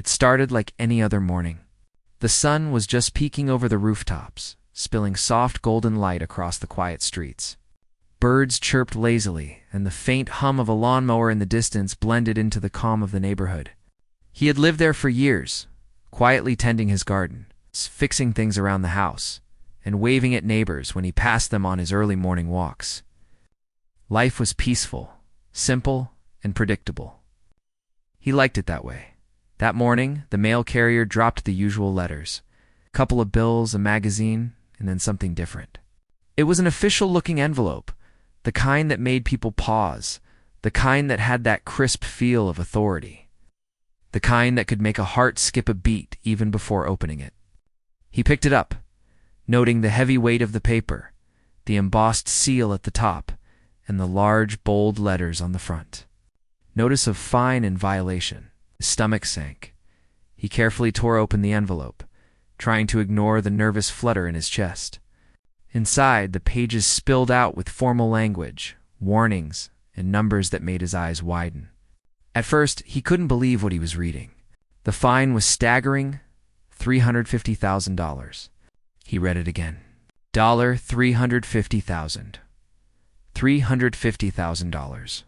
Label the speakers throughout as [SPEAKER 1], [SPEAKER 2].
[SPEAKER 1] It started like any other morning. The sun was just peeking over the rooftops, spilling soft golden light across the quiet streets. Birds chirped lazily, and the faint hum of a lawnmower in the distance blended into the calm of the neighborhood. He had lived there for years, quietly tending his garden, fixing things around the house, and waving at neighbors when he passed them on his early morning walks. Life was peaceful, simple, and predictable. He liked it that way. That morning, the mail carrier dropped the usual letters. A couple of bills, a magazine, and then something different. It was an official-looking envelope, the kind that made people pause, the kind that had that crisp feel of authority, the kind that could make a heart skip a beat even before opening it. He picked it up, noting the heavy weight of the paper, the embossed seal at the top, and the large, bold letters on the front. Notice of fine in violation. His stomach sank. He carefully tore open the envelope, trying to ignore the nervous flutter in his chest. Inside, the pages spilled out with formal language, warnings, and numbers that made his eyes widen. At first, he couldn't believe what he was reading. The fine was staggering, $350,000. He read it again. $350,000. $350,000.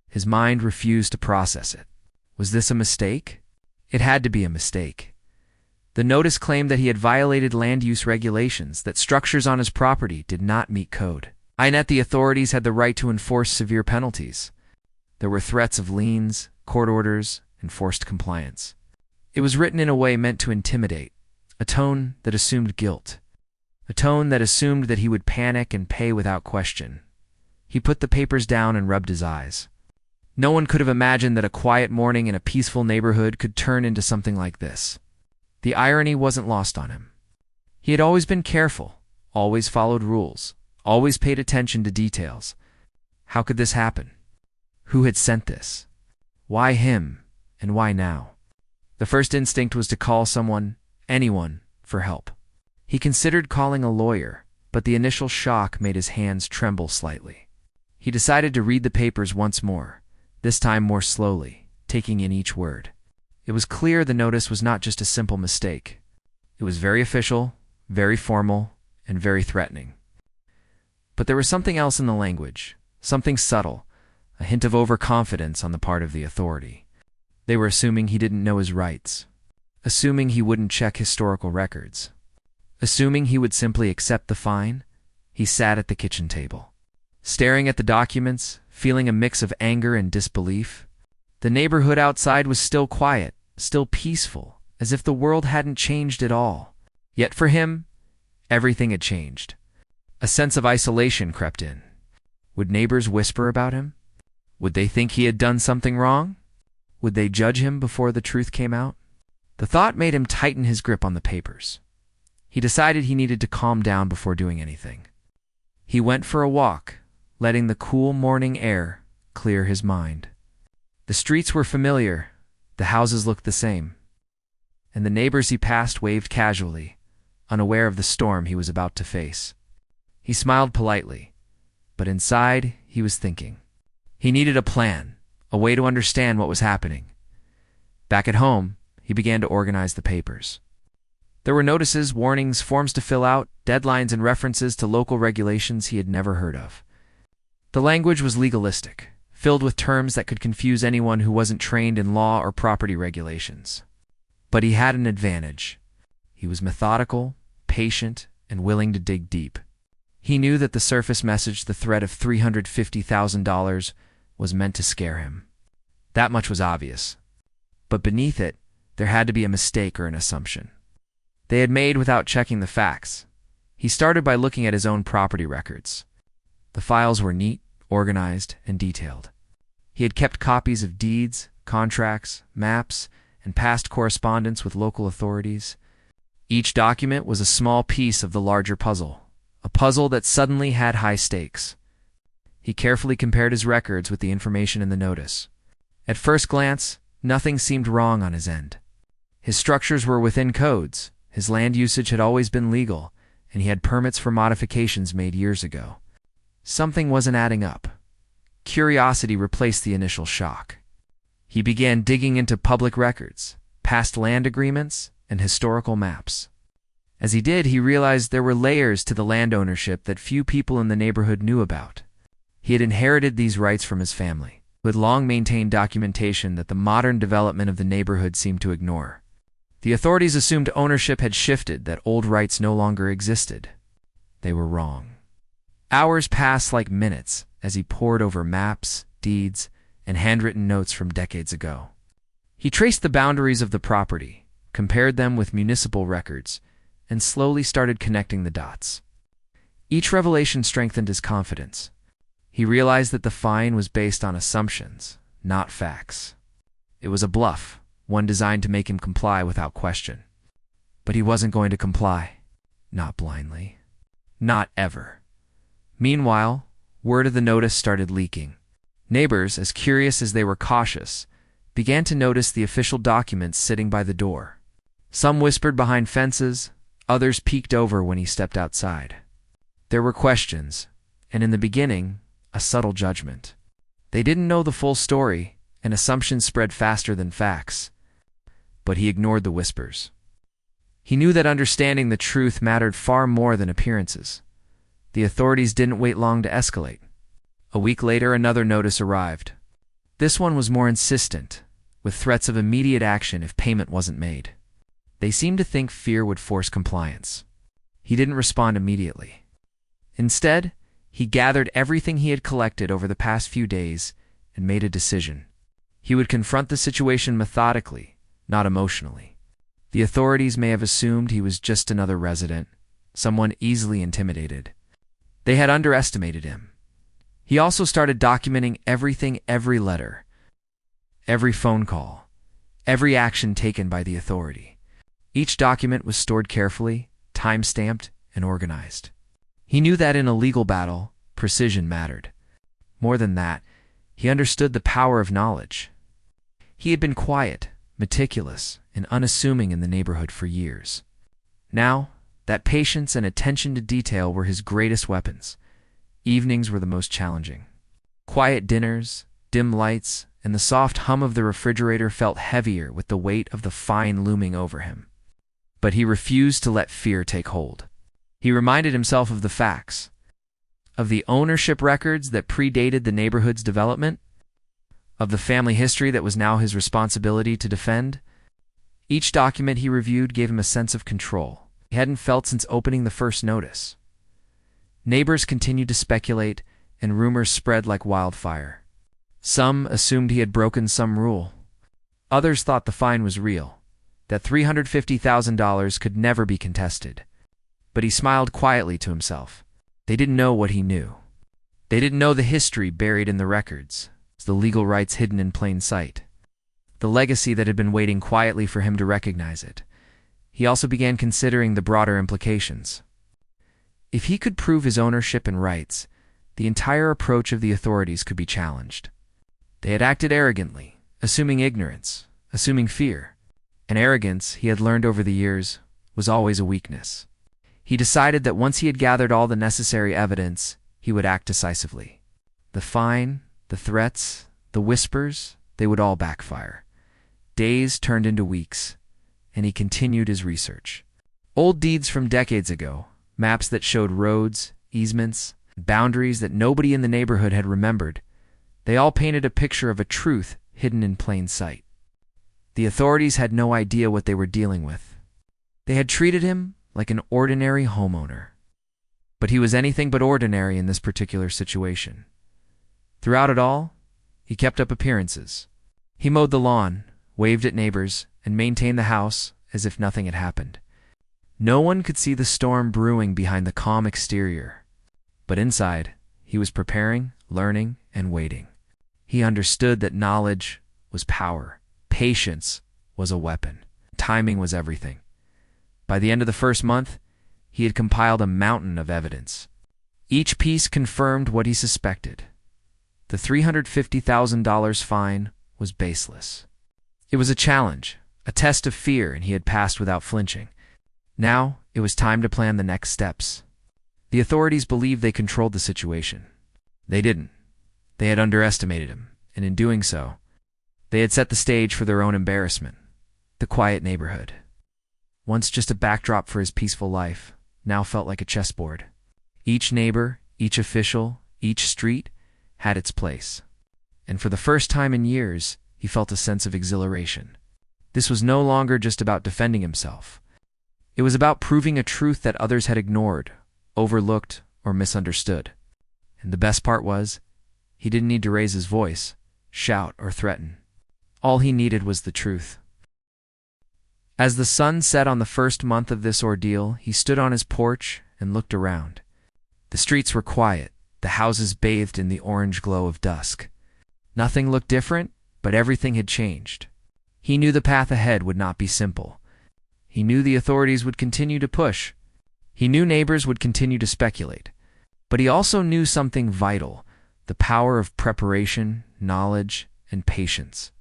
[SPEAKER 1] His mind refused to process it. Was this a mistake? It had to be a mistake. The notice claimed that he had violated land use regulations, that structures on his property did not meet code. And that the authorities had the right to enforce severe penalties. There were threats of liens, court orders, and forced compliance. It was written in a way meant to intimidate, a tone that assumed guilt, a tone that assumed that he would panic and pay without question. He put the papers down and rubbed his eyes. No one could have imagined that a quiet morning in a peaceful neighborhood could turn into something like this. The irony wasn't lost on him. He had always been careful, always followed rules, always paid attention to details. How could this happen? Who had sent this? Why him, and why now? The first instinct was to call someone, anyone, for help. He considered calling a lawyer, but the initial shock made his hands tremble slightly. He decided to read the papers once more, this time more slowly, taking in each word. It was clear the notice was not just a simple mistake. It was very official, very formal, and very threatening. But there was something else in the language, something subtle, a hint of overconfidence on the part of the authority. They were assuming he didn't know his rights, assuming he wouldn't check historical records, assuming he would simply accept the fine. He sat at the kitchen table, staring at the documents, feeling a mix of anger and disbelief. The neighborhood outside was still quiet, still peaceful, as if the world hadn't changed at all. Yet for him, everything had changed. A sense of isolation crept in. Would neighbors whisper about him? Would they think he had done something wrong? Would they judge him before the truth came out? The thought made him tighten his grip on the papers. He decided he needed to calm down before doing anything. He went for a walk, letting the cool morning air clear his mind. The streets were familiar, the houses looked the same, and the neighbors he passed waved casually, unaware of the storm he was about to face. He smiled politely, but inside he was thinking. He needed a plan, a way to understand what was happening. Back at home, he began to organize the papers. There were notices, warnings, forms to fill out, deadlines, and references to local regulations he had never heard of. The language was legalistic, filled with terms that could confuse anyone who wasn't trained in law or property regulations. But he had an advantage. He was methodical, patient, and willing to dig deep. He knew that the surface message, the threat of $350,000, was meant to scare him. That much was obvious. But beneath it, there had to be a mistake or an assumption. They had made without checking the facts. He started by looking at his own property records. The files were neat, organized, and detailed. He had kept copies of deeds, contracts, maps, and past correspondence with local authorities. Each document was a small piece of the larger puzzle, a puzzle that suddenly had high stakes. He carefully compared his records with the information in the notice. At first glance, nothing seemed wrong on his end. His structures were within codes, his land usage had always been legal, and he had permits for modifications made years ago. Something wasn't adding up. Curiosity replaced the initial shock. He began digging into public records, past land agreements, and historical maps. As he did, he realized there were layers to the land ownership that few people in the neighborhood knew about. He had inherited these rights from his family, who had long maintained documentation that the modern development of the neighborhood seemed to ignore. The authorities assumed ownership had shifted, that old rights no longer existed. They were wrong. Hours passed like minutes as he pored over maps, deeds, and handwritten notes from decades ago. He traced the boundaries of the property, compared them with municipal records, and slowly started connecting the dots. Each revelation strengthened his confidence. He realized that the fine was based on assumptions, not facts. It was a bluff, one designed to make him comply without question. But he wasn't going to comply. Not blindly. Not ever. Meanwhile, word of the notice started leaking. Neighbors, as curious as they were cautious, began to notice the official documents sitting by the door. Some whispered behind fences, others peeked over when he stepped outside. There were questions, and in the beginning, a subtle judgment. They didn't know the full story, and assumptions spread faster than facts. But he ignored the whispers. He knew that understanding the truth mattered far more than appearances. The authorities didn't wait long to escalate. A week later, another notice arrived. This one was more insistent, with threats of immediate action if payment wasn't made. They seemed to think fear would force compliance. He didn't respond immediately. Instead, he gathered everything he had collected over the past few days and made a decision. He would confront the situation methodically, not emotionally. The authorities may have assumed he was just another resident, someone easily intimidated. They had underestimated him. He also started documenting everything, every letter, every phone call, every action taken by the authority. Each document was stored carefully, time-stamped, and organized. He knew that in a legal battle, precision mattered. More than that, he understood the power of knowledge. He had been quiet, meticulous, and unassuming in the neighborhood for years. Now, that patience and attention to detail were his greatest weapons. Evenings were the most challenging. Quiet dinners, dim lights, and the soft hum of the refrigerator felt heavier with the weight of the fine looming over him. But he refused to let fear take hold. He reminded himself of the facts, of the ownership records that predated the neighborhood's development, of the family history that was now his responsibility to defend. Each document he reviewed gave him a sense of control he hadn't felt since opening the first notice. Neighbors continued to speculate, and rumors spread like wildfire. Some assumed he had broken some rule. Others thought the fine was real, that $350,000 could never be contested. But he smiled quietly to himself. They didn't know what he knew. They didn't know the history buried in the records, the legal rights hidden in plain sight, the legacy that had been waiting quietly for him to recognize it. He also began considering the broader implications. If he could prove his ownership and rights, the entire approach of the authorities could be challenged. They had acted arrogantly, assuming ignorance, assuming fear. And arrogance, he had learned over the years, was always a weakness. He decided that once he had gathered all the necessary evidence, he would act decisively. The fine, the threats, the whispers, they would all backfire. Days turned into weeks, and he continued his research. Old deeds from decades ago, maps that showed roads, easements, boundaries that nobody in the neighborhood had remembered, they all painted a picture of a truth hidden in plain sight. The authorities had no idea what they were dealing with. They had treated him like an ordinary homeowner. But he was anything but ordinary in this particular situation. Throughout it all, he kept up appearances. He mowed the lawn, waved at neighbors, and maintained the house as if nothing had happened. No one could see the storm brewing behind the calm exterior. But inside, he was preparing, learning, and waiting. He understood that knowledge was power. Patience was a weapon. Timing was everything. By the end of the first month, he had compiled a mountain of evidence. Each piece confirmed what he suspected. The $350,000 fine was baseless. It was a challenge, a test of fear, and he had passed without flinching. Now, it was time to plan the next steps. The authorities believed they controlled the situation. They didn't. They had underestimated him, and in doing so, they had set the stage for their own embarrassment. The quiet neighborhood, once just a backdrop for his peaceful life, now felt like a chessboard. Each neighbor, each official, each street had its place. And for the first time in years, he felt a sense of exhilaration. This was no longer just about defending himself. It was about proving a truth that others had ignored, overlooked, or misunderstood. And the best part was, he didn't need to raise his voice, shout, or threaten. All he needed was the truth. As the sun set on the first month of this ordeal, he stood on his porch and looked around. The streets were quiet, the houses bathed in the orange glow of dusk. Nothing looked different, but everything had changed. He knew the path ahead would not be simple. He knew the authorities would continue to push. He knew neighbors would continue to speculate. But he also knew something vital, the power of preparation, knowledge, and patience.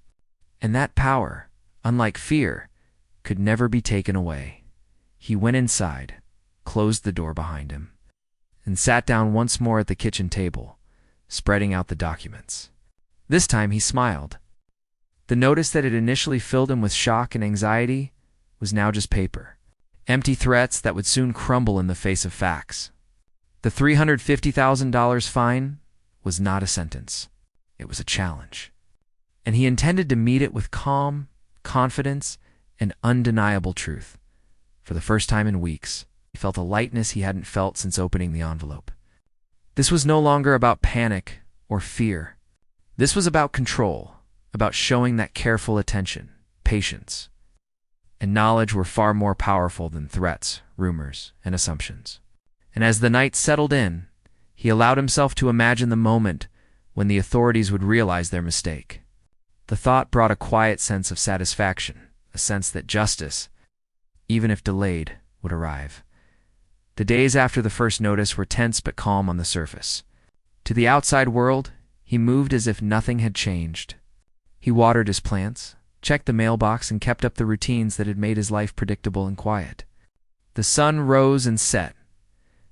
[SPEAKER 1] And that power, unlike fear, could never be taken away. He went inside, closed the door behind him, and sat down once more at the kitchen table, spreading out the documents. This time he smiled. The notice that had initially filled him with shock and anxiety was now just paper. Empty threats that would soon crumble in the face of facts. The $350,000 fine was not a sentence. It was a challenge. And he intended to meet it with calm, confidence, and undeniable truth. For the first time in weeks, he felt a lightness he hadn't felt since opening the envelope. This was no longer about panic or fear. This was about control, about showing that careful attention, patience, and knowledge were far more powerful than threats, rumors, and assumptions. And as the night settled in, he allowed himself to imagine the moment when the authorities would realize their mistake. The thought brought a quiet sense of satisfaction, a sense that justice, even if delayed, would arrive. The days after the first notice were tense but calm on the surface. To the outside world, he moved as if nothing had changed. He watered his plants, checked the mailbox, and kept up the routines that had made his life predictable and quiet. The sun rose and set.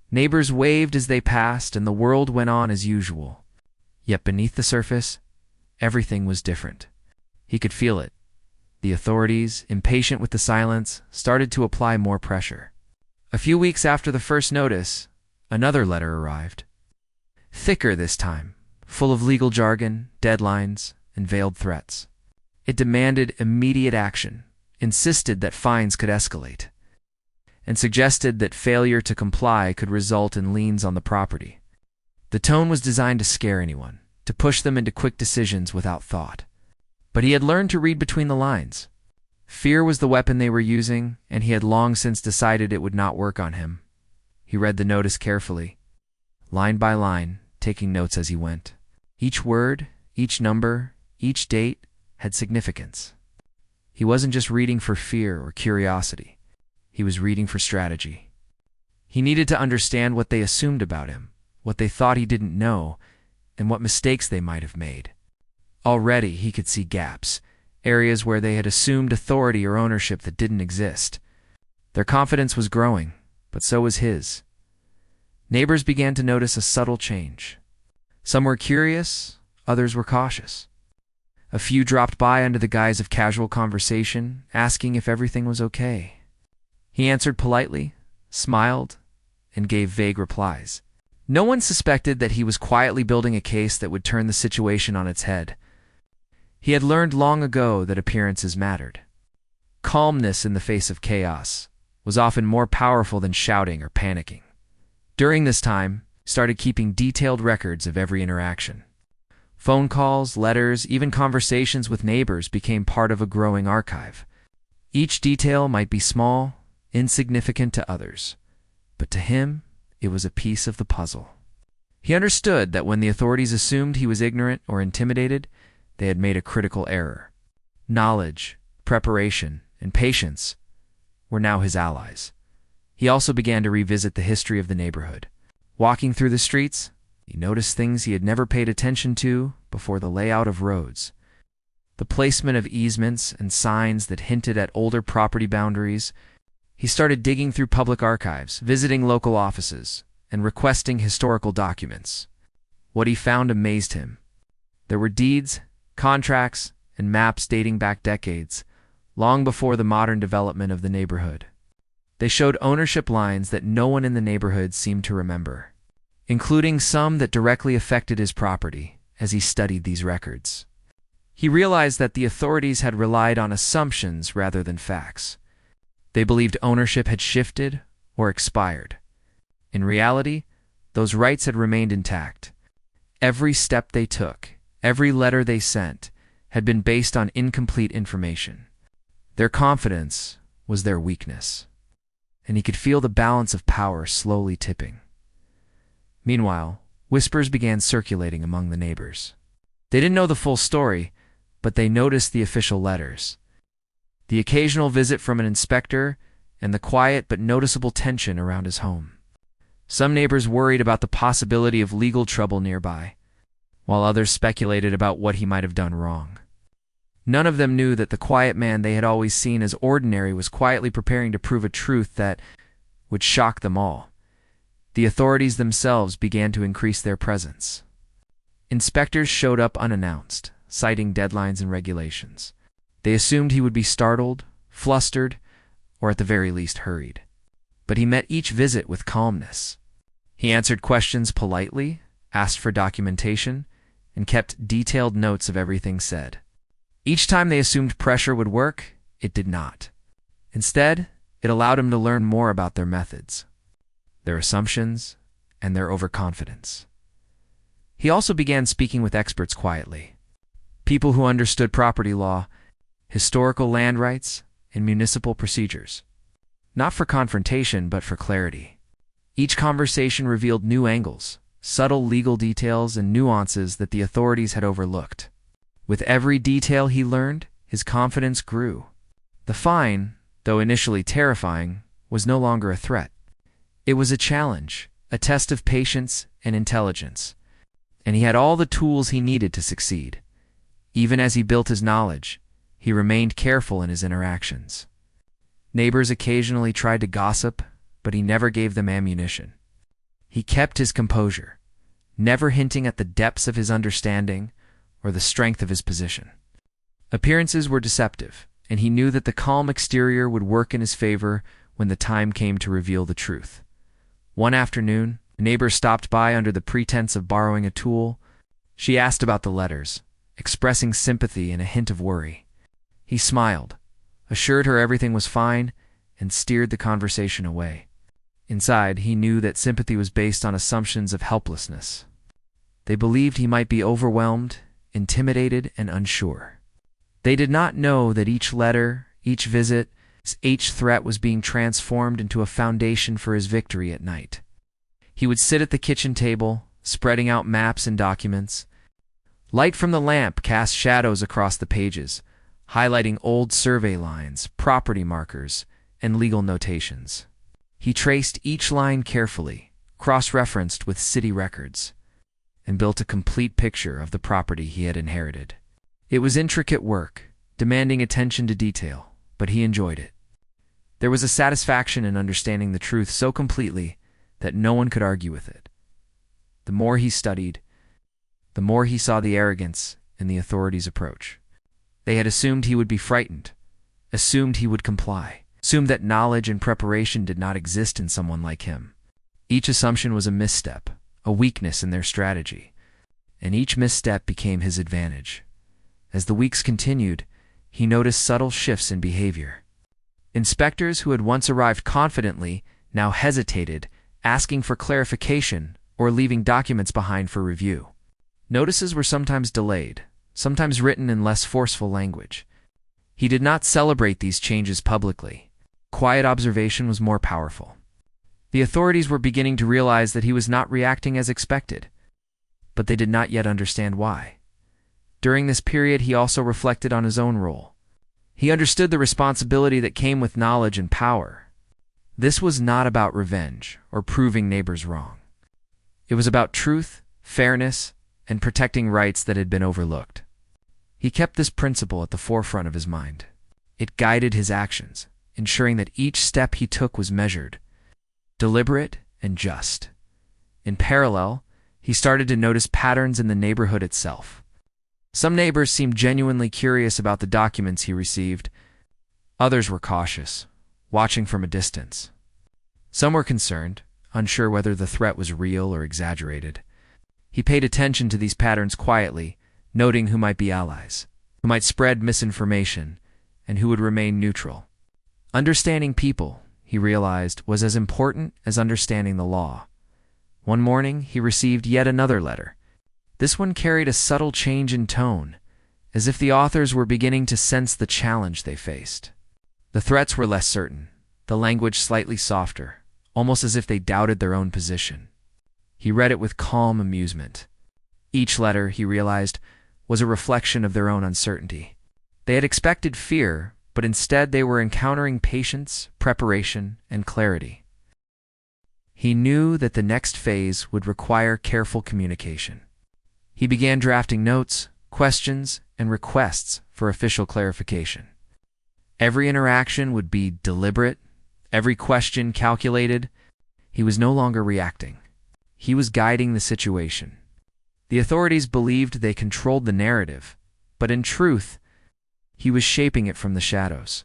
[SPEAKER 1] Neighbors waved as they passed, and the world went on as usual. Yet beneath the surface, everything was different. He could feel it. The authorities, impatient with the silence, started to apply more pressure. A few weeks after the first notice, another letter arrived. Thicker this time, full of legal jargon, deadlines, and veiled threats. It demanded immediate action, insisted that fines could escalate, and suggested that failure to comply could result in liens on the property. The tone was designed to scare anyone, to push them into quick decisions without thought. But he had learned to read between the lines. Fear was the weapon they were using, and he had long since decided it would not work on him. He read the notice carefully, line by line, taking notes as he went. Each word, each number, each date had significance. He wasn't just reading for fear or curiosity. He was reading for strategy. He needed to understand what they assumed about him, what they thought he didn't know, and what mistakes they might have made. Already he could see gaps, areas where they had assumed authority or ownership that didn't exist. Their confidence was growing, but so was his. Neighbors began to notice a subtle change. Some were curious, others were cautious. A few dropped by under the guise of casual conversation, asking if everything was okay. He answered politely, smiled, and gave vague replies. No one suspected that he was quietly building a case that would turn the situation on its head. He had learned long ago that appearances mattered. Calmness in the face of chaos was often more powerful than shouting or panicking. During this time, he started keeping detailed records of every interaction. Phone calls, letters, even conversations with neighbors became part of a growing archive. Each detail might be small, insignificant to others, but to him, it was a piece of the puzzle. He understood that when the authorities assumed he was ignorant or intimidated, they had made a critical error. Knowledge, preparation, and patience were now his allies. He also began to revisit the history of the neighborhood. Walking through the streets, he noticed things he had never paid attention to before: the layout of roads, the placement of easements and signs that hinted at older property boundaries. He started digging through public archives, visiting local offices, and requesting historical documents. What he found amazed him. There were deeds, contracts, and maps dating back decades, long before the modern development of the neighborhood. They showed ownership lines that no one in the neighborhood seemed to remember, including some that directly affected his property. As he studied these records, he realized that the authorities had relied on assumptions rather than facts. They believed ownership had shifted or expired. In reality, those rights had remained intact. Every step they took, every letter they sent, had been based on incomplete information. Their confidence was their weakness, and he could feel the balance of power slowly tipping. Meanwhile, whispers began circulating among the neighbors. They didn't know the full story, but they noticed the official letters, the occasional visit from an inspector, and the quiet but noticeable tension around his home. Some neighbors worried about the possibility of legal trouble nearby, while others speculated about what he might have done wrong. None of them knew that the quiet man they had always seen as ordinary was quietly preparing to prove a truth that would shock them all. The authorities themselves began to increase their presence. Inspectors showed up unannounced, citing deadlines and regulations. They assumed he would be startled, flustered, or at the very least hurried. But he met each visit with calmness. He answered questions politely, asked for documentation, and kept detailed notes of everything said. Each time they assumed pressure would work, it did not. Instead, it allowed him to learn more about their methods, their assumptions, and their overconfidence. He also began speaking with experts quietly, people who understood property law, historical land rights, and municipal procedures. Not for confrontation, but for clarity. Each conversation revealed new angles, subtle legal details, and nuances that the authorities had overlooked. With every detail he learned, his confidence grew. The fine, though initially terrifying, was no longer a threat. It was a challenge, a test of patience and intelligence, and he had all the tools he needed to succeed. Even as he built his knowledge, he remained careful in his interactions. Neighbors occasionally tried to gossip, but he never gave them ammunition. He kept his composure, never hinting at the depths of his understanding or the strength of his position. Appearances were deceptive, and he knew that the calm exterior would work in his favor when the time came to reveal the truth. One afternoon, a neighbor stopped by under the pretense of borrowing a tool. She asked about the letters, expressing sympathy and a hint of worry. He smiled, assured her everything was fine, and steered the conversation away. Inside, he knew that sympathy was based on assumptions of helplessness. They believed he might be overwhelmed, intimidated, and unsure. They did not know that each letter, each visit, each threat was being transformed into a foundation for his victory at night. He would sit at the kitchen table, spreading out maps and documents. Light from the lamp cast shadows across the pages, highlighting old survey lines, property markers, and legal notations. He traced each line carefully, cross-referenced with city records, and built a complete picture of the property he had inherited. It was intricate work, demanding attention to detail, but he enjoyed it. There was a satisfaction in understanding the truth so completely that no one could argue with it. The more he studied, the more he saw the arrogance in the authorities' approach. They had assumed he would be frightened, assumed he would comply, assumed that knowledge and preparation did not exist in someone like him. Each assumption was a misstep, a weakness in their strategy, and each misstep became his advantage. As the weeks continued, he noticed subtle shifts in behavior. Inspectors who had once arrived confidently now hesitated, asking for clarification or leaving documents behind for review. Notices were sometimes delayed, sometimes written in less forceful language. He did not celebrate these changes publicly. Quiet observation was more powerful. The authorities were beginning to realize that he was not reacting as expected, but they did not yet understand why. During this period, he also reflected on his own role. He understood the responsibility that came with knowledge and power. This was not about revenge or proving neighbors wrong. It was about truth, fairness, and protecting rights that had been overlooked. He kept this principle at the forefront of his mind. It guided his actions, ensuring that each step he took was measured, deliberate, and just. In parallel, he started to notice patterns in the neighborhood itself. Some neighbors seemed genuinely curious about the documents he received, Others were cautious, watching from a distance. Some were concerned, unsure whether the threat was real or exaggerated. He paid attention to these patterns quietly, noting who might be allies, who might spread misinformation, and who would remain neutral. Understanding people, he realized, was as important as understanding the law. One morning, he received yet another letter. This one carried a subtle change in tone, as if the authors were beginning to sense the challenge they faced. The threats were less certain, the language slightly softer, almost as if they doubted their own position. He read it with calm amusement. Each letter, he realized, was a reflection of their own uncertainty. They had expected fear, but instead they were encountering patience, preparation, and clarity. He knew that the next phase would require careful communication. He began drafting notes, questions, and requests for official clarification. Every interaction would be deliberate, every question calculated. He was no longer reacting. He was guiding the situation. The authorities believed they controlled the narrative, but in truth, he was shaping it from the shadows.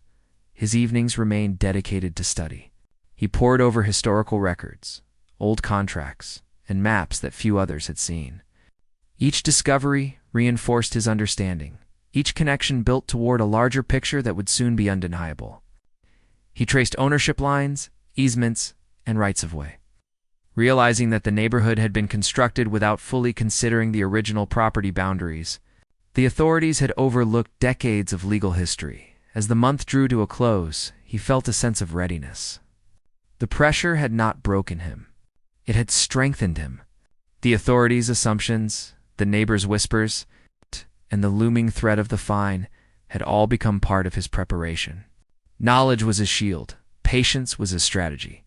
[SPEAKER 1] His evenings remained dedicated to study. He pored over historical records, old contracts, and maps that few others had seen. Each discovery reinforced his understanding, each connection built toward a larger picture that would soon be undeniable. He traced ownership lines, easements, and rights-of-way. Realizing that the neighborhood had been constructed without fully considering the original property boundaries, the authorities had overlooked decades of legal history. As the month drew to a close, he felt a sense of readiness. The pressure had not broken him. It had strengthened him. The authorities' assumptions, the neighbors' whispers, and the looming threat of the fine had all become part of his preparation. Knowledge was his shield, patience was his strategy,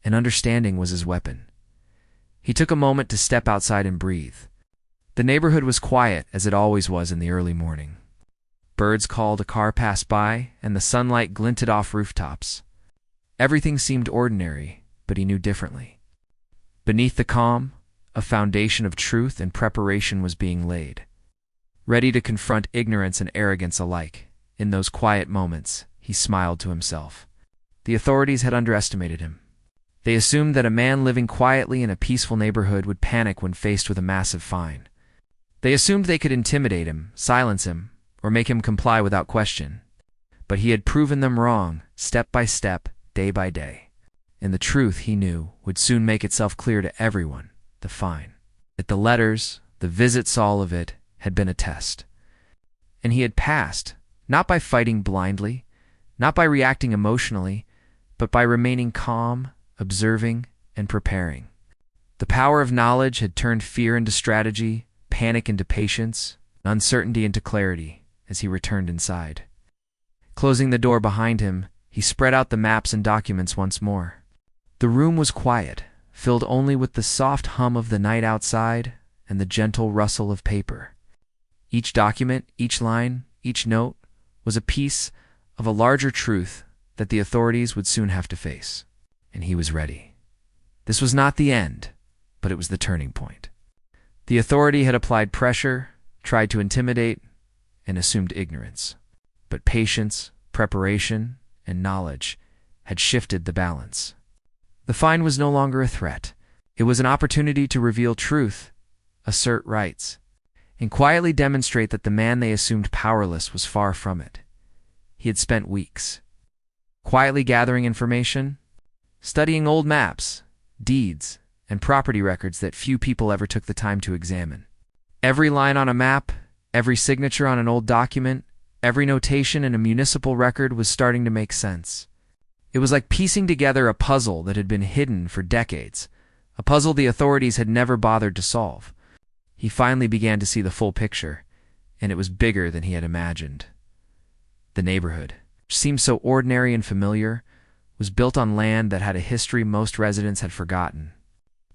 [SPEAKER 1] and understanding was his weapon. He took a moment to step outside and breathe. The neighborhood was quiet, as it always was in the early morning. Birds called, a car passed by, and the sunlight glinted off rooftops. Everything seemed ordinary, but he knew differently. Beneath the calm, a foundation of truth and preparation was being laid. Ready to confront ignorance and arrogance alike, in those quiet moments, he smiled to himself. The authorities had underestimated him. They assumed that a man living quietly in a peaceful neighborhood would panic when faced with a massive fine. They assumed they could intimidate him, silence him, or make him comply without question. But he had proven them wrong, step by step, day by day. And the truth, he knew, would soon make itself clear to everyone, the fine. That the letters, the visits, all of it, had been a test. And he had passed, not by fighting blindly, not by reacting emotionally, but by remaining calm, observing, and preparing. The power of knowledge had turned fear into strategy, panic into patience, uncertainty into clarity, as he returned inside. Closing the door behind him, he spread out the maps and documents once more. The room was quiet, filled only with the soft hum of the night outside and the gentle rustle of paper. Each document, each line, each note was a piece of a larger truth that the authorities would soon have to face. And he was ready. This was not the end, but it was the turning point. The authority had applied pressure, tried to intimidate, and assumed ignorance. But patience, preparation, and knowledge had shifted the balance. The fine was no longer a threat. It was an opportunity to reveal truth, assert rights, and quietly demonstrate that the man they assumed powerless was far from it. He had spent weeks quietly gathering information, studying old maps, deeds, and property records that few people ever took the time to examine. Every line on a map, every signature on an old document, every notation in a municipal record was starting to make sense. It was like piecing together a puzzle that had been hidden for decades, a puzzle the authorities had never bothered to solve. He finally began to see the full picture, and it was bigger than he had imagined. The neighborhood, which seemed so ordinary and familiar, was built on land that had a history most residents had forgotten.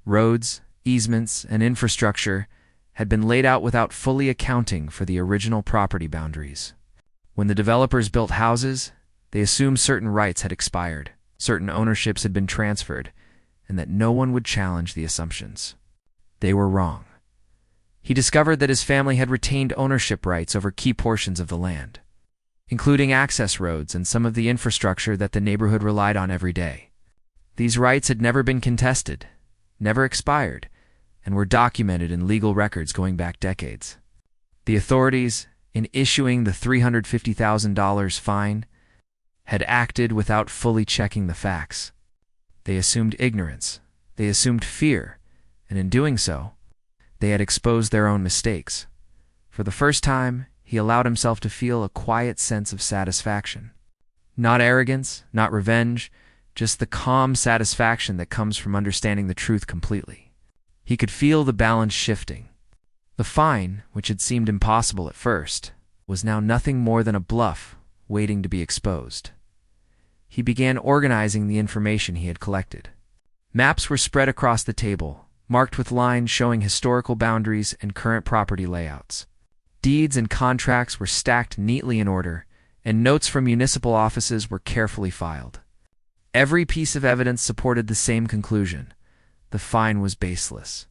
[SPEAKER 1] Roads, easements, and infrastructure had been laid out without fully accounting for the original property boundaries. When the developers built houses, they assumed certain rights had expired, certain ownerships had been transferred, and that no one would challenge the assumptions. They were wrong. He discovered that his family had retained ownership rights over key portions of the land. including access roads and some of the infrastructure that the neighborhood relied on every day. These rights had never been contested, never expired, and were documented in legal records going back decades. The authorities, in issuing the $350,000 fine, had acted without fully checking the facts. They assumed ignorance, they assumed fear, and in doing so, they had exposed their own mistakes. For the first time, he allowed himself to feel a quiet sense of satisfaction. Not arrogance, not revenge, just the calm satisfaction that comes from understanding the truth completely. He could feel the balance shifting. The fine, which had seemed impossible at first, was now nothing more than a bluff waiting to be exposed. He began organizing the information he had collected. Maps were spread across the table, marked with lines showing historical boundaries and current property layouts. Deeds and contracts were stacked neatly in order, and notes from municipal offices were carefully filed. Every piece of evidence supported the same conclusion: the fine was baseless.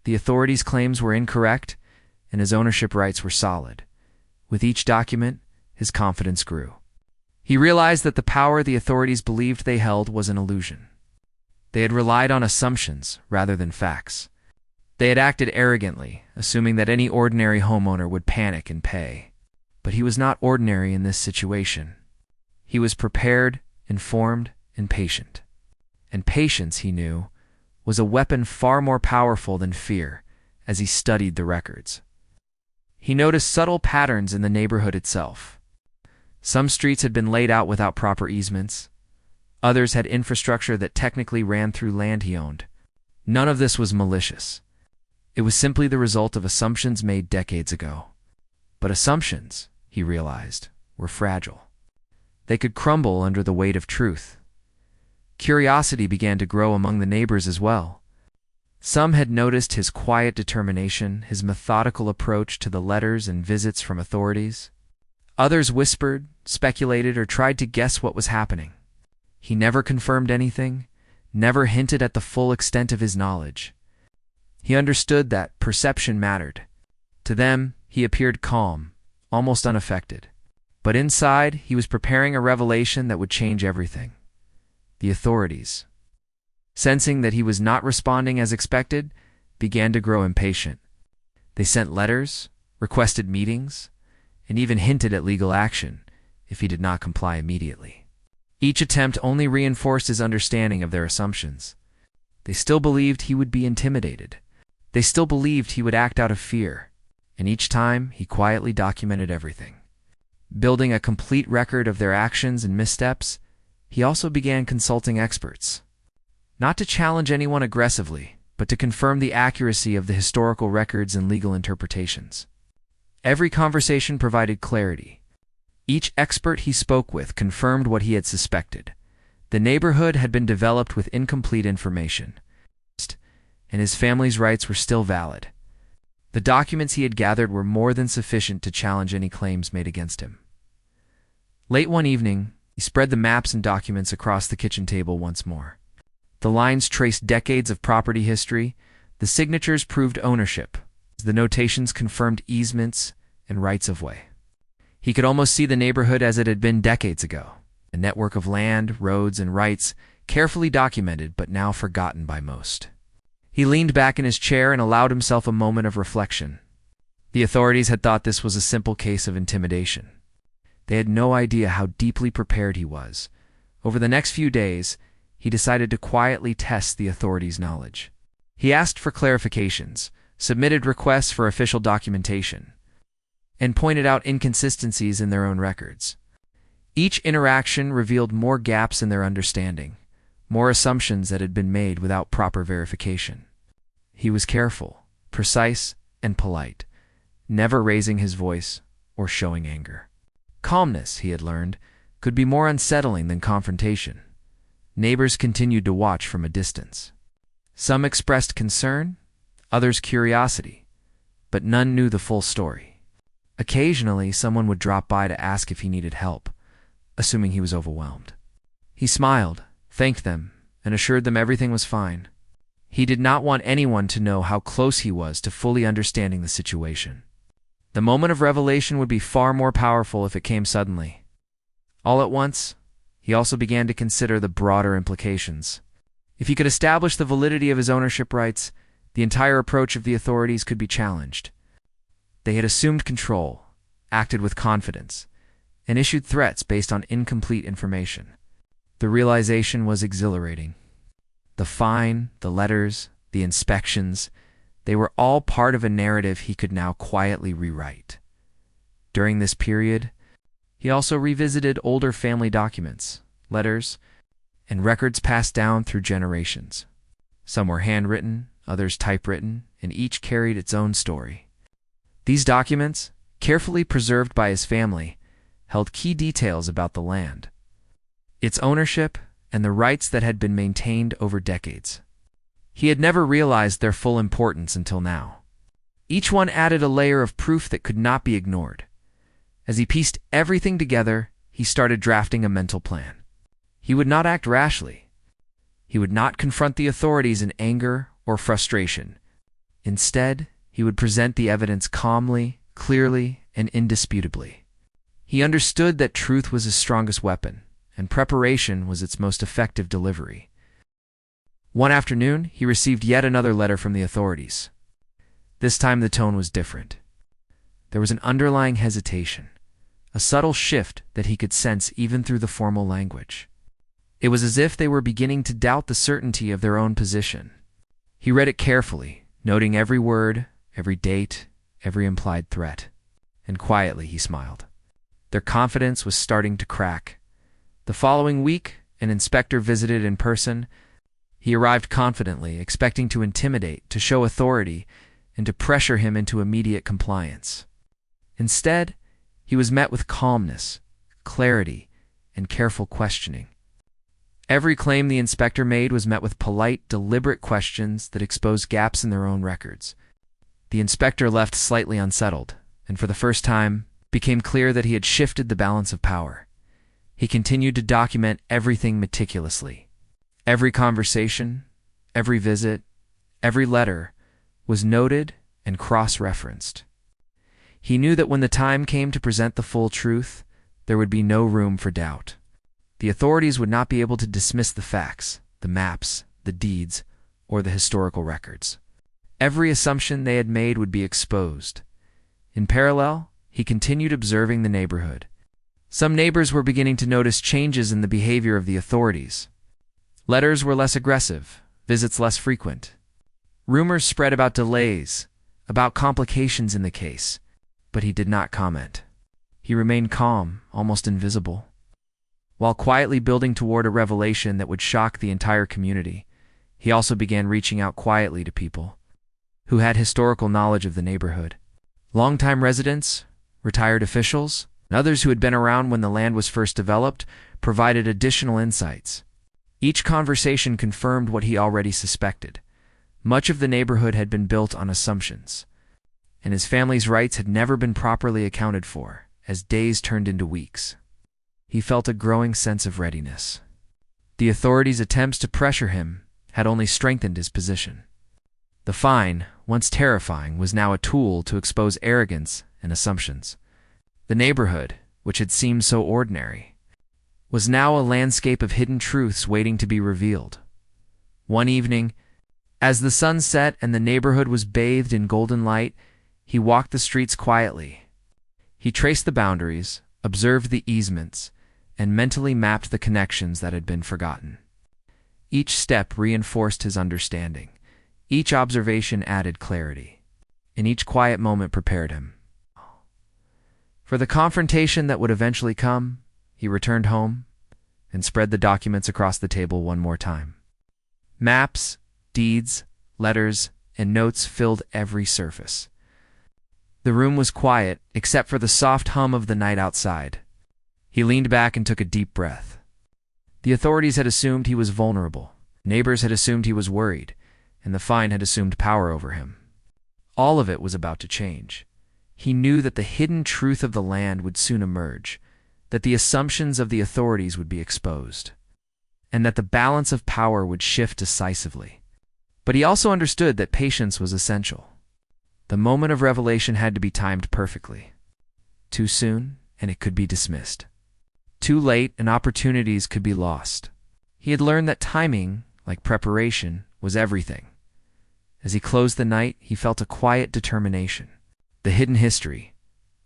[SPEAKER 1] The authorities' claims were incorrect, and his ownership rights were solid. With each document, his confidence grew. He realized that the power the authorities believed they held was an illusion. They had relied on assumptions rather than facts. They had acted arrogantly, assuming that any ordinary homeowner would panic and pay. But he was not ordinary in this situation. He was prepared, informed, and patient. And patience, he knew, was a weapon far more powerful than fear as he studied the records. He noticed subtle patterns in the neighborhood itself. Some streets had been laid out without proper easements. Others had infrastructure that technically ran through land he owned. None of this was malicious. It was simply the result of assumptions made decades ago. But assumptions, he realized, were fragile. They could crumble under the weight of truth. Curiosity began to grow among the neighbors as well. Some had noticed his quiet determination, his methodical approach to the letters and visits from authorities. Others whispered, speculated, or tried to guess what was happening. He never confirmed anything, never hinted at the full extent of his knowledge. He understood that perception mattered. To them, he appeared calm, almost unaffected. But inside, he was preparing a revelation that would change everything. The authorities, sensing that he was not responding as expected, began to grow impatient. They sent letters, requested meetings, and even hinted at legal action if he did not comply immediately. Each attempt only reinforced his understanding of their assumptions. They still believed he would be intimidated. They still believed he would act out of fear, and each time he quietly documented everything. Building a complete record of their actions and missteps, he also began consulting experts. Not to challenge anyone aggressively, but to confirm the accuracy of the historical records and legal interpretations. Every conversation provided clarity. Each expert he spoke with confirmed what he had suspected. The neighborhood had been developed with incomplete information, and his family's rights were still valid. The documents he had gathered were more than sufficient to challenge any claims made against him. Late one evening, he spread the maps and documents across the kitchen table once more. The lines traced decades of property history, the signatures proved ownership, the notations confirmed easements and rights of way. He could almost see the neighborhood as it had been decades ago, a network of land, roads, and rights, carefully documented but now forgotten by most. He leaned back in his chair and allowed himself a moment of reflection. The authorities had thought this was a simple case of intimidation. They had no idea how deeply prepared he was. Over the next few days, he decided to quietly test the authorities' knowledge. He asked for clarifications, submitted requests for official documentation, and pointed out inconsistencies in their own records. Each interaction revealed more gaps in their understanding, more assumptions that had been made without proper verification. He was careful, precise, and polite, never raising his voice or showing anger. Calmness, he had learned, could be more unsettling than confrontation. Neighbors continued to watch from a distance. Some expressed concern, others curiosity, but none knew the full story. Occasionally, someone would drop by to ask if he needed help, assuming he was overwhelmed. He smiled, thanked them, and assured them everything was fine. He did not want anyone to know how close he was to fully understanding the situation. The moment of revelation would be far more powerful if it came suddenly. All at once, he also began to consider the broader implications. If he could establish the validity of his ownership rights, the entire approach of the authorities could be challenged. They had assumed control, acted with confidence, and issued threats based on incomplete information. The realization was exhilarating. The fine, the letters, the inspections, they were all part of a narrative he could now quietly rewrite. During this period, he also revisited older family documents, letters, and records passed down through generations. Some were handwritten, others typewritten, and each carried its own story. These documents, carefully preserved by his family, held key details about the land, its ownership, and the rights that had been maintained over decades. He had never realized their full importance until now. Each one added a layer of proof that could not be ignored. As he pieced everything together, he started drafting a mental plan. He would not act rashly. He would not confront the authorities in anger or frustration. Instead, he would present the evidence calmly, clearly, and indisputably. He understood that truth was his strongest weapon, and preparation was its most effective delivery. One afternoon, he received yet another letter from the authorities. This time the tone was different. There was an underlying hesitation, a subtle shift that he could sense even through the formal language. It was as if they were beginning to doubt the certainty of their own position. He read it carefully, noting every word, every date, every implied threat. And quietly he smiled. Their confidence was starting to crack. The following week, an inspector visited in person. He arrived confidently, expecting to intimidate, to show authority, and to pressure him into immediate compliance. Instead, he was met with calmness, clarity, and careful questioning. Every claim the inspector made was met with polite, deliberate questions that exposed gaps in their own records. The inspector left slightly unsettled, and for the first time, became clear that he had shifted the balance of power. He continued to document everything meticulously. Every conversation, every visit, every letter was noted and cross-referenced. He knew that when the time came to present the full truth, there would be no room for doubt. The authorities would not be able to dismiss the facts, the maps, the deeds, or the historical records. Every assumption they had made would be exposed. In parallel, he continued observing the neighborhood. Some neighbors were beginning to notice changes in the behavior of the authorities. Letters were less aggressive, visits less frequent. Rumors spread about delays, about complications in the case, but he did not comment. He remained calm, almost invisible. While quietly building toward a revelation that would shock the entire community, he also began reaching out quietly to people who had historical knowledge of the neighborhood. Longtime residents, retired officials, and others who had been around when the land was first developed provided additional insights. Each conversation confirmed what he already suspected. Much of the neighborhood had been built on assumptions, and his family's rights had never been properly accounted for, as days turned into weeks. He felt a growing sense of readiness. The authorities' attempts to pressure him had only strengthened his position. The fine, once terrifying, was now a tool to expose arrogance and assumptions. The neighborhood, which had seemed so ordinary, was now a landscape of hidden truths waiting to be revealed. One evening, as the sun set and the neighborhood was bathed in golden light, he walked the streets quietly. He traced the boundaries, observed the easements, and mentally mapped the connections that had been forgotten. Each step reinforced his understanding. Each observation added clarity, and each quiet moment prepared him. For the confrontation that would eventually come, he returned home and spread the documents across the table one more time. Maps, deeds, letters, and notes filled every surface. The room was quiet, except for the soft hum of the night outside. He leaned back and took a deep breath. The authorities had assumed he was vulnerable. Neighbors had assumed he was worried, and the fine had assumed power over him. All of it was about to change. He knew that the hidden truth of the land would soon emerge, that the assumptions of the authorities would be exposed, and that the balance of power would shift decisively. But he also understood that patience was essential. The moment of revelation had to be timed perfectly. Too soon, and it could be dismissed. Too late, and opportunities could be lost. He had learned that timing, like preparation, was everything. As he closed the night, he felt a quiet determination. The hidden history,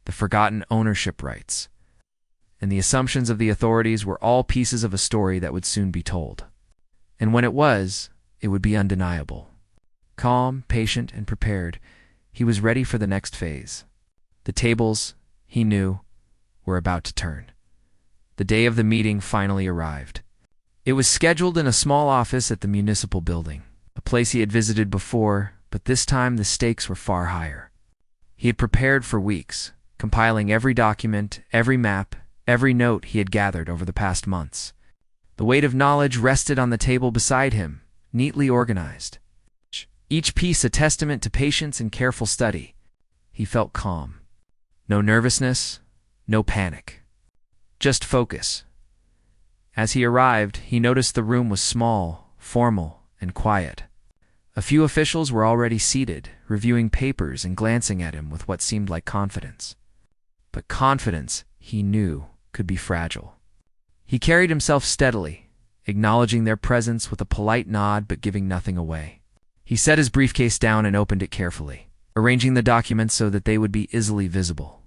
[SPEAKER 1] the forgotten ownership rights, and the assumptions of the authorities were all pieces of a story that would soon be told. And when it would be undeniable. Calm, patient, and prepared, he was ready for the next phase. The tables, he knew, were about to turn. The day of the meeting finally arrived. It was scheduled in a small office at the municipal building, a place he had visited before, but this time the stakes were far higher. He had prepared for weeks, compiling every document, every map, every note he had gathered over the past months. The weight of knowledge rested on the table beside him, neatly organized. Each piece a testament to patience and careful study. He felt calm. No nervousness, no panic. Just focus. As he arrived, he noticed the room was small, formal, and quiet. A few officials were already seated, reviewing papers and glancing at him with what seemed like confidence. But confidence, he knew, could be fragile. He carried himself steadily, acknowledging their presence with a polite nod but giving nothing away. He set his briefcase down and opened it carefully, arranging the documents so that they would be easily visible.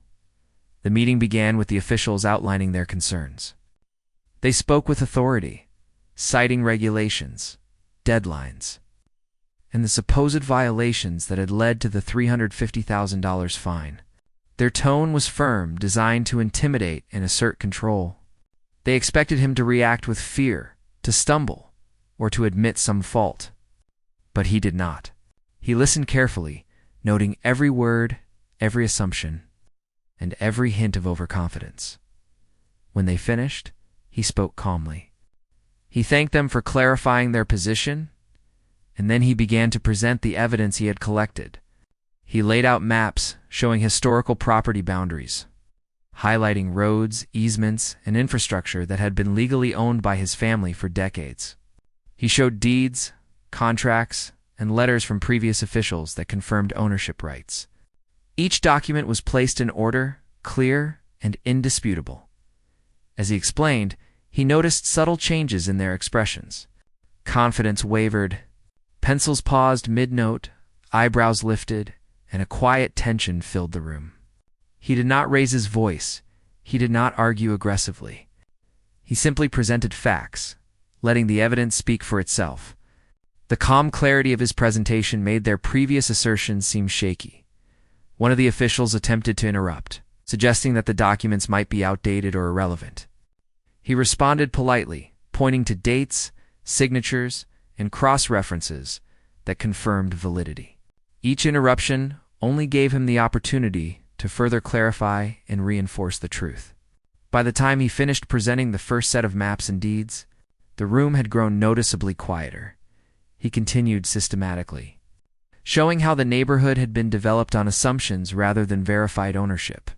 [SPEAKER 1] The meeting began with the officials outlining their concerns. They spoke with authority, citing regulations, deadlines, and the supposed violations that had led to the $350,000 fine. Their tone was firm, designed to intimidate and assert control. They expected him to react with fear, to stumble, or to admit some fault. But he did not. He listened carefully, noting every word, every assumption, and every hint of overconfidence. When they finished, he spoke calmly. He thanked them for clarifying their position, and then he began to present the evidence he had collected. He laid out maps showing historical property boundaries, highlighting roads, easements, and infrastructure that had been legally owned by his family for decades. He showed deeds, contracts, and letters from previous officials that confirmed ownership rights. Each document was placed in order, clear, and indisputable. As he explained, he noticed subtle changes in their expressions. Confidence wavered, pencils paused mid-note, eyebrows lifted, and a quiet tension filled the room. He did not raise his voice. He did not argue aggressively. He simply presented facts, letting the evidence speak for itself. The calm clarity of his presentation made their previous assertions seem shaky. One of the officials attempted to interrupt, suggesting that the documents might be outdated or irrelevant. He responded politely, pointing to dates, signatures, and cross-references that confirmed validity. Each interruption only gave him the opportunity to further clarify and reinforce the truth. By the time he finished presenting the first set of maps and deeds, the room had grown noticeably quieter. He continued systematically, showing how the neighborhood had been developed on assumptions rather than verified ownership.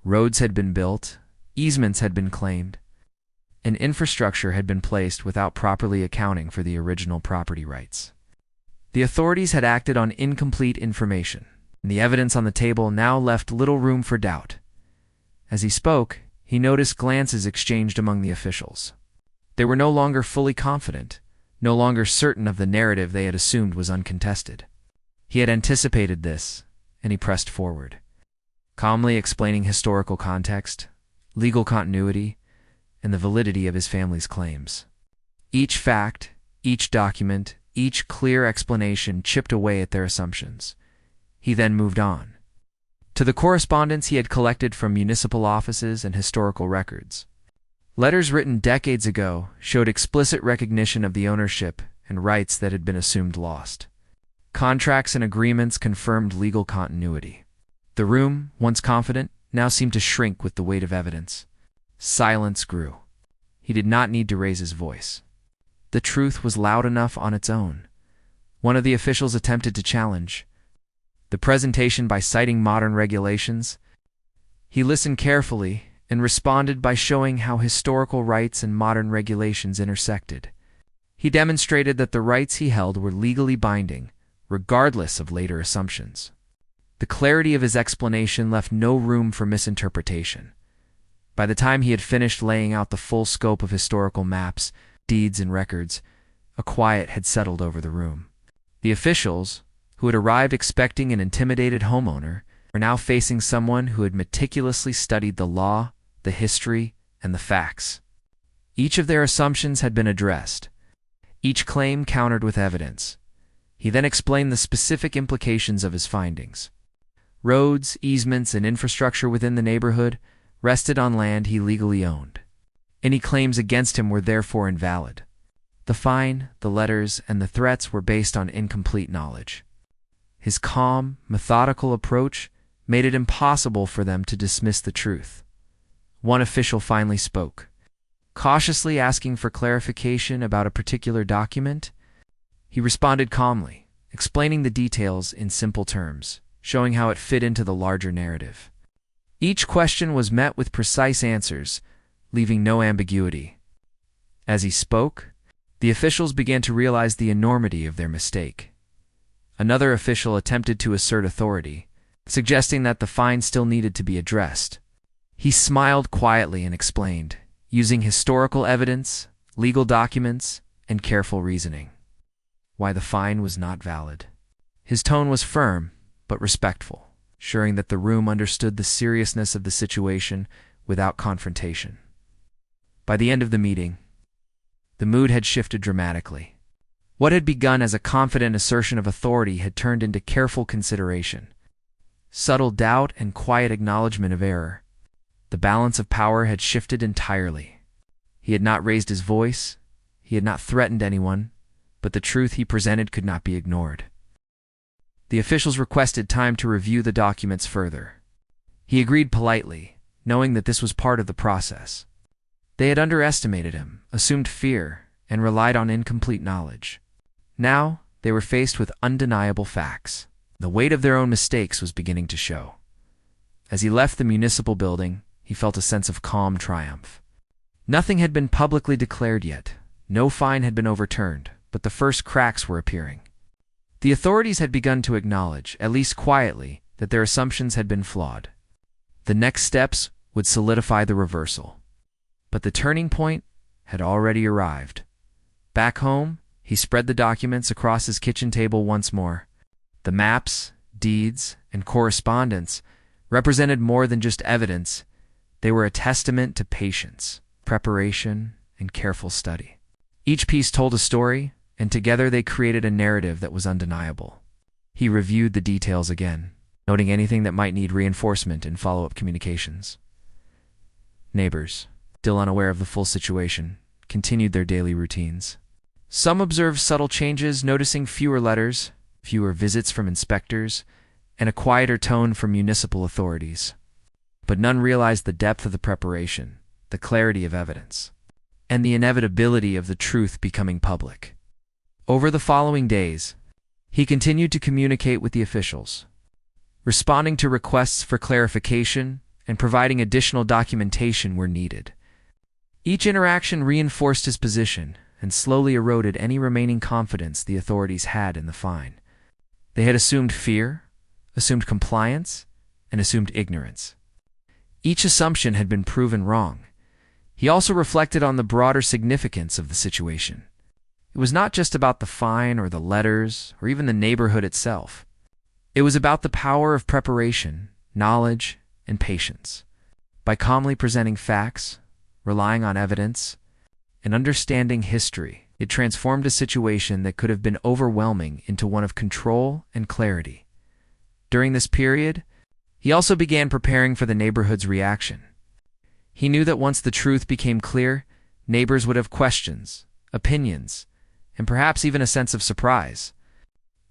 [SPEAKER 1] Roads had been built, easements had been claimed, and infrastructure had been placed without properly accounting for the original property rights. The authorities had acted on incomplete information, and the evidence on the table now left little room for doubt. As he spoke, he noticed glances exchanged among the officials. They were no longer fully confident, no longer certain of the narrative they had assumed was uncontested. He had anticipated this, and he pressed forward, calmly explaining historical context, legal continuity, and the validity of his family's claims. Each fact, each document, each clear explanation chipped away at their assumptions. He then moved on to the correspondence he had collected from municipal offices and historical records. Letters written decades ago showed explicit recognition of the ownership and rights that had been assumed lost. Contracts and agreements confirmed legal continuity. The room, once confident, now seemed to shrink with the weight of evidence. Silence grew. He did not need to raise his voice. The truth was loud enough on its own. One of the officials attempted to challenge the presentation by citing modern regulations. He listened carefully and responded by showing how historical rights and modern regulations intersected. He demonstrated that the rights he held were legally binding, regardless of later assumptions. The clarity of his explanation left no room for misinterpretation. By the time he had finished laying out the full scope of historical maps, deeds, and records, a quiet had settled over the room. The officials, who had arrived expecting an intimidated homeowner, were now facing someone who had meticulously studied the law, the history, and the facts. Each of their assumptions had been addressed, each claim countered with evidence. He then explained the specific implications of his findings. Roads, easements, and infrastructure within the neighborhood rested on land he legally owned. Any claims against him were therefore invalid. The fine, the letters, and the threats were based on incomplete knowledge. His calm, methodical approach made it impossible for them to dismiss the truth. One official finally spoke, cautiously asking for clarification about a particular document. He responded calmly, explaining the details in simple terms, showing how it fit into the larger narrative. Each question was met with precise answers, leaving no ambiguity. As he spoke, the officials began to realize the enormity of their mistake. Another official attempted to assert authority, suggesting that the fine still needed to be addressed. He smiled quietly and explained, using historical evidence, legal documents, and careful reasoning, why the fine was not valid. His tone was firm, but respectful, ensuring that the room understood the seriousness of the situation without confrontation. By the end of the meeting, the mood had shifted dramatically. What had begun as a confident assertion of authority had turned into careful consideration, subtle doubt, and quiet acknowledgement of error. The balance of power had shifted entirely. He had not raised his voice, he had not threatened anyone, but the truth he presented could not be ignored. The officials requested time to review the documents further. He agreed politely, knowing that this was part of the process. They had underestimated him, assumed fear, and relied on incomplete knowledge. Now, they were faced with undeniable facts. The weight of their own mistakes was beginning to show. As he left the municipal building, he felt a sense of calm triumph. Nothing had been publicly declared yet. No fine had been overturned, but the first cracks were appearing. The authorities had begun to acknowledge, at least quietly, that their assumptions had been flawed. The next steps would solidify the reversal. But the turning point had already arrived. Back home, he spread the documents across his kitchen table once more. The maps, deeds, and correspondence represented more than just evidence. They were a testament to patience, preparation, and careful study. Each piece told a story, and together they created a narrative that was undeniable. He reviewed the details again, noting anything that might need reinforcement in follow-up communications. Neighbors, still unaware of the full situation, continued their daily routines. Some observed subtle changes, noticing fewer letters, fewer visits from inspectors, and a quieter tone from municipal authorities. But none realized the depth of the preparation, the clarity of evidence, and the inevitability of the truth becoming public. Over the following days, he continued to communicate with the officials, responding to requests for clarification and providing additional documentation where needed. Each interaction reinforced his position and slowly eroded any remaining confidence the authorities had in the fine. They had assumed fear, assumed compliance, and assumed ignorance. Each assumption had been proven wrong. He also reflected on the broader significance of the situation. It was not just about the fine or the letters or even the neighborhood itself. It was about the power of preparation, knowledge, and patience. By calmly presenting facts, relying on evidence, and understanding history, it transformed a situation that could have been overwhelming into one of control and clarity. During this period, he also began preparing for the neighborhood's reaction. He knew that once the truth became clear, neighbors would have questions, opinions, and perhaps even a sense of surprise.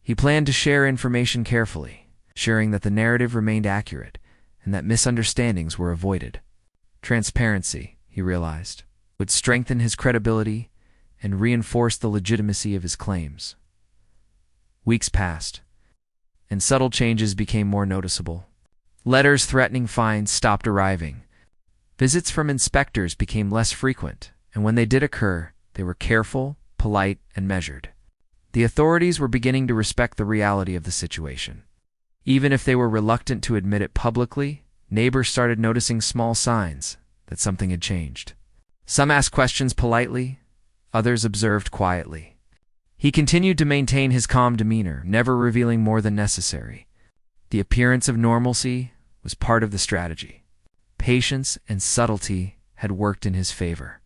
[SPEAKER 1] He planned to share information carefully, ensuring that the narrative remained accurate and that misunderstandings were avoided. Transparency, he realized, would strengthen his credibility and reinforce the legitimacy of his claims. Weeks passed, and subtle changes became more noticeable. Letters threatening fines stopped arriving. Visits from inspectors became less frequent, and when they did occur, they were careful, polite, and measured. The authorities were beginning to respect the reality of the situation. Even if they were reluctant to admit it publicly, neighbors started noticing small signs that something had changed. Some asked questions politely, others observed quietly. He continued to maintain his calm demeanor, never revealing more than necessary. The appearance of normalcy was part of the strategy. Patience and subtlety had worked in his favor,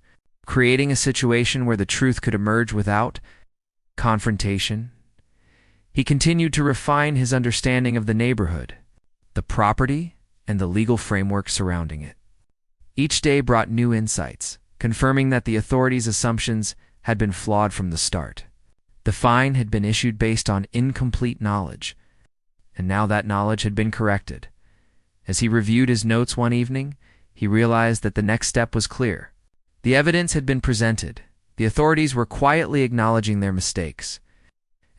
[SPEAKER 1] creating a situation where the truth could emerge without confrontation. He continued to refine his understanding of the neighborhood, the property, and the legal framework surrounding it. Each day brought new insights, confirming that the authorities' assumptions had been flawed from the start. The fine had been issued based on incomplete knowledge, and now that knowledge had been corrected. As he reviewed his notes one evening, he realized that the next step was clear. The evidence had been presented, the authorities were quietly acknowledging their mistakes,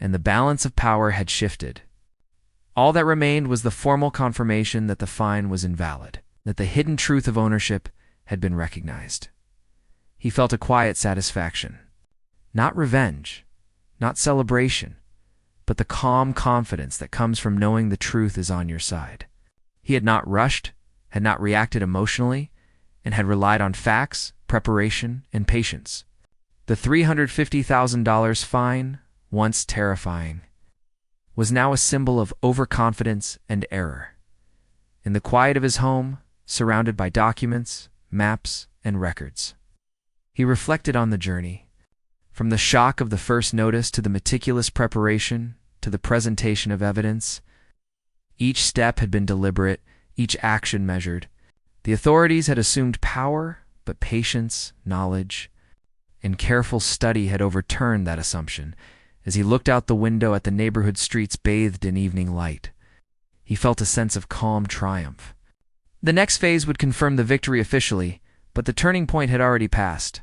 [SPEAKER 1] and the balance of power had shifted. All that remained was the formal confirmation that the fine was invalid, that the hidden truth of ownership had been recognized. He felt a quiet satisfaction. Not revenge, not celebration, but the calm confidence that comes from knowing the truth is on your side. He had not rushed, had not reacted emotionally, and had relied on facts, preparation, and patience. The $350,000 fine, once terrifying, was now a symbol of overconfidence and error. In the quiet of his home, surrounded by documents, maps, and records, he reflected on the journey. From the shock of the first notice to the meticulous preparation to the presentation of evidence, each step had been deliberate, each action measured. The authorities had assumed power, but patience, knowledge, and careful study had overturned that assumption. As he looked out the window at the neighborhood streets bathed in evening light, he felt a sense of calm triumph. The next phase would confirm the victory officially, but the turning point had already passed.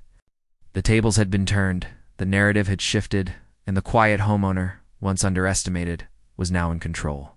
[SPEAKER 1] The tables had been turned, the narrative had shifted, and the quiet homeowner, once underestimated, was now in control.